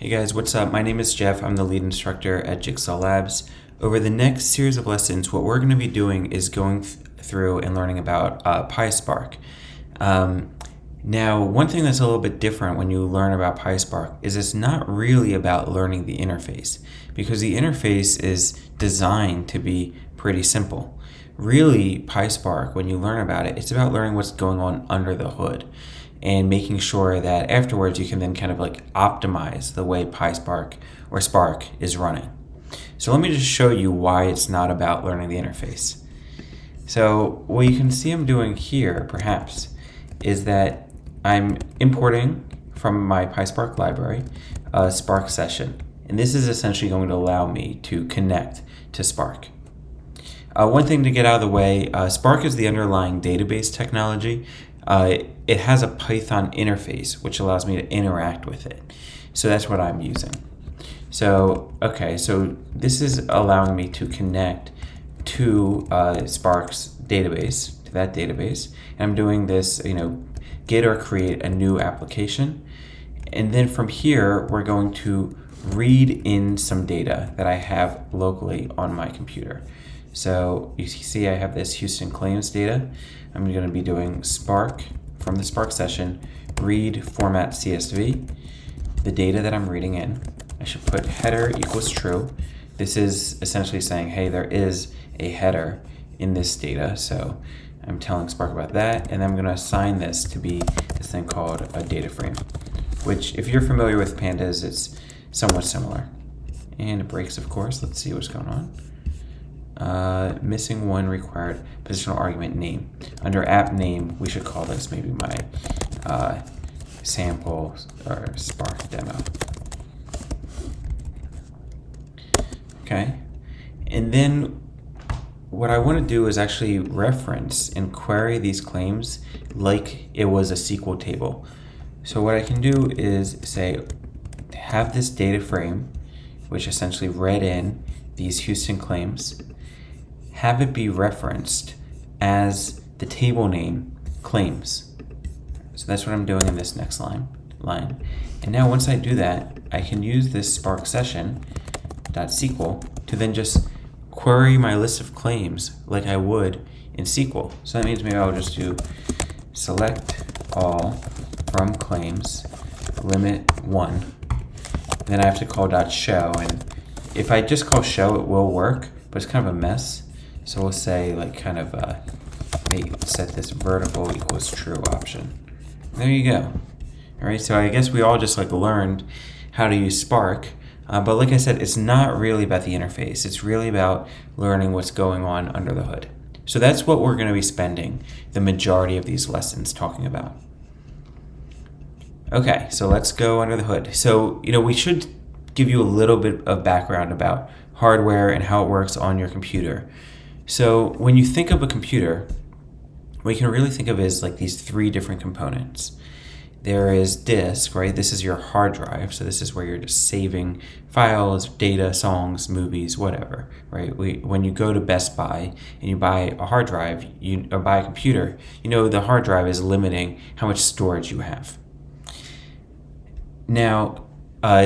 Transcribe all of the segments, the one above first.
Hey guys, what's up? My name is Jeff. I'm the lead instructor at Jigsaw Labs. Over the next series of lessons, what we're going to be doing is going through and learning about Pyspark. Now, one thing that's a little bit different when you learn about Pyspark is it's not really about learning the interface, because the interface is designed to be pretty simple. Really, Pyspark, when you learn about it, it's about learning what's going on under the hood and making sure that afterwards you can then kind of like optimize the way Pyspark or Spark is running. So let me just show you why it's not about learning the interface. So what you can see I'm doing here, perhaps, is that I'm importing from my Pyspark library a Spark session. And this is essentially going to allow me to connect to Spark. One thing to get out of the way, Spark is the underlying database technology. It has a Python interface, which allows me to interact with it. So that's what I'm using. So this is allowing me to connect to Spark's database, to that database. And I'm doing this, get or create a new application. And then from here, we're going to read in some data that I have locally on my computer. So you see I have this Houston claims data. I'm going to be doing Spark from the Spark session, read format CSV, the data that I'm reading in. I should put header equals true. This is essentially saying, hey, there is a header in this data. So I'm telling Spark about that. And then I'm going to assign this to be this thing called a data frame, which if you're familiar with pandas, it's somewhat similar. And it breaks, of course. Let's see what's going on. Missing one required positional argument name. Under app name, we should call this maybe my sample or Spark demo. Okay, and then what I want to do is actually reference and query these claims like it was a SQL table. So what I can do is say, have this data frame, which essentially read in these Houston claims, have it be referenced as the table name claims. So that's what I'm doing in this next line. And now once I do that, I can use this Spark session.sql to then just query my list of claims like I would in SQL. So that means maybe I'll just do select all from claims, limit 1. Then I have to call .show, and if I just call show, it will work, but it's kind of a mess. So we'll say set this vertical equals true option. There you go. All right, so I guess we all just learned how to use Spark, but like I said, it's not really about the interface. It's really about learning what's going on under the hood. So that's what we're going to be spending the majority of these lessons talking about. Okay, so let's go under the hood. So, we should give you a little bit of background about hardware and how it works on your computer. So when you think of a computer, what you can really think of is these three different components. There is disk, right? This is your hard drive. So this is where you're just saving files, data, songs, movies, whatever, right? When you go to Best Buy and you buy a hard drive, or buy a computer, the hard drive is limiting how much storage you have. Now,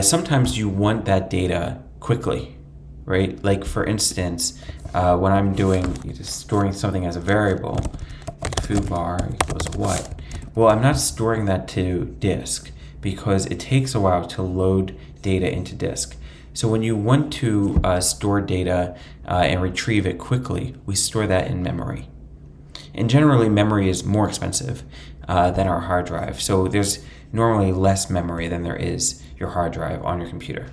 sometimes you want that data quickly, right? Like for instance, when I'm storing something as a variable, foobar equals what? Well, I'm not storing that to disk because it takes a while to load data into disk. So when you want to store data and retrieve it quickly, we store that in memory. And generally, memory is more expensive than our hard drive. So there's normally less memory than there is your hard drive on your computer.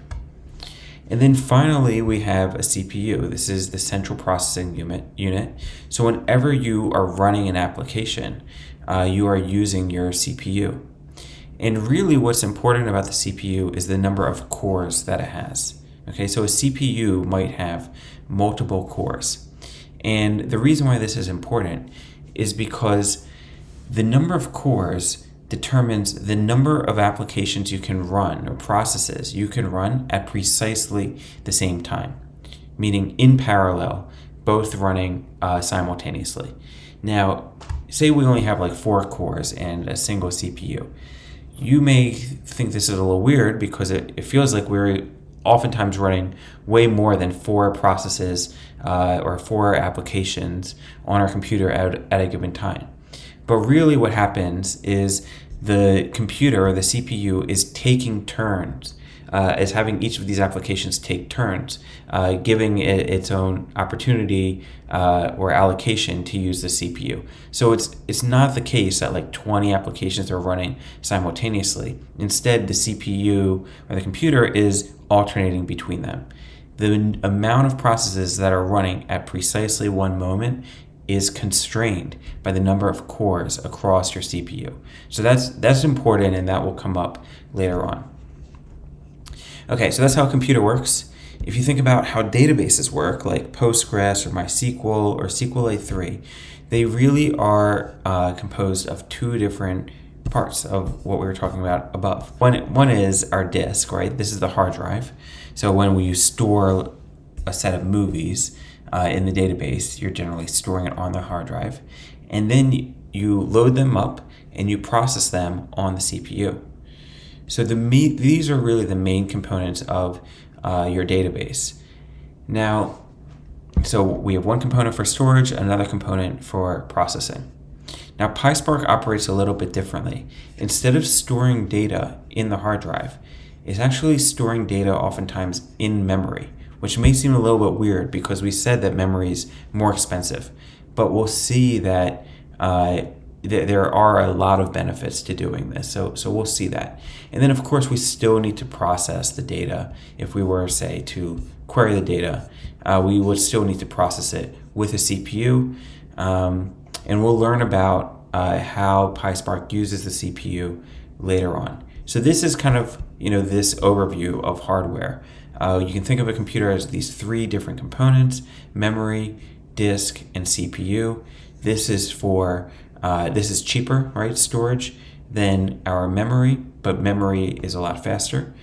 And then finally, we have a CPU. This is the central processing unit. So whenever you are running an application, you are using your CPU. And really what's important about the CPU is the number of cores that it has. Okay, so a CPU might have multiple cores. And the reason why this is important is because the number of cores determines the number of applications you can run or processes you can run at precisely the same time, meaning in parallel, both running simultaneously. Now, say we only have 4 cores and a single CPU. you may think this is a little weird because it feels like we're oftentimes running way more than 4 processes or 4 applications on our computer at a given time. But really what happens is the computer or the CPU is taking turns, is having each of these applications take turns, giving it its own opportunity or allocation to use the CPU. So it's not the case that like 20 applications are running simultaneously. Instead, the CPU or the computer is alternating between them. The amount of processes that are running at precisely one moment is constrained by the number of cores across your CPU. So that's important, and that will come up later on. Okay, so that's how a computer works. If you think about how databases work, like Postgres or MySQL or SQLite3, they really are composed of 2 different parts of what we were talking about above. One is our disk, right? This is the hard drive. So when we store a set of movies in the database, you're generally storing it on the hard drive. And then you load them up and you process them on the CPU. So these are really the main components of your database. Now, so we have one component for storage, another component for processing. Now, Pyspark operates a little bit differently. Instead of storing data in the hard drive, it's actually storing data oftentimes in memory, which may seem a little bit weird because we said that memory is more expensive. But we'll see that there are a lot of benefits to doing this. So we'll see that. And then, of course, we still need to process the data. If we were, say, to query the data, we would still need to process it with a CPU. And we'll learn about how Pyspark uses the CPU later on. So this is kind of, this overview of hardware. You can think of a computer as these 3 different components: memory, disk, and CPU. This is cheaper, right, storage, than our memory, but memory is a lot faster.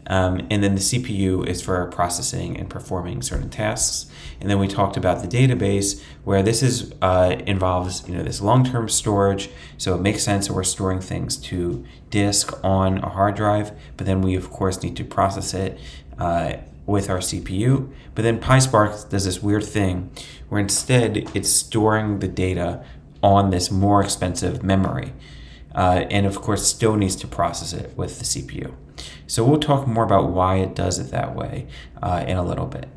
And then the CPU is for processing and performing certain tasks. And then we talked about the database, where this involves this long-term storage. So it makes sense that we're storing things to disk on a hard drive, but then we of course need to process it with our CPU. But then Pyspark does this weird thing where instead it's storing the data on this more expensive memory, and of course still needs to process it with the CPU. So we'll talk more about why it does it that way in a little bit.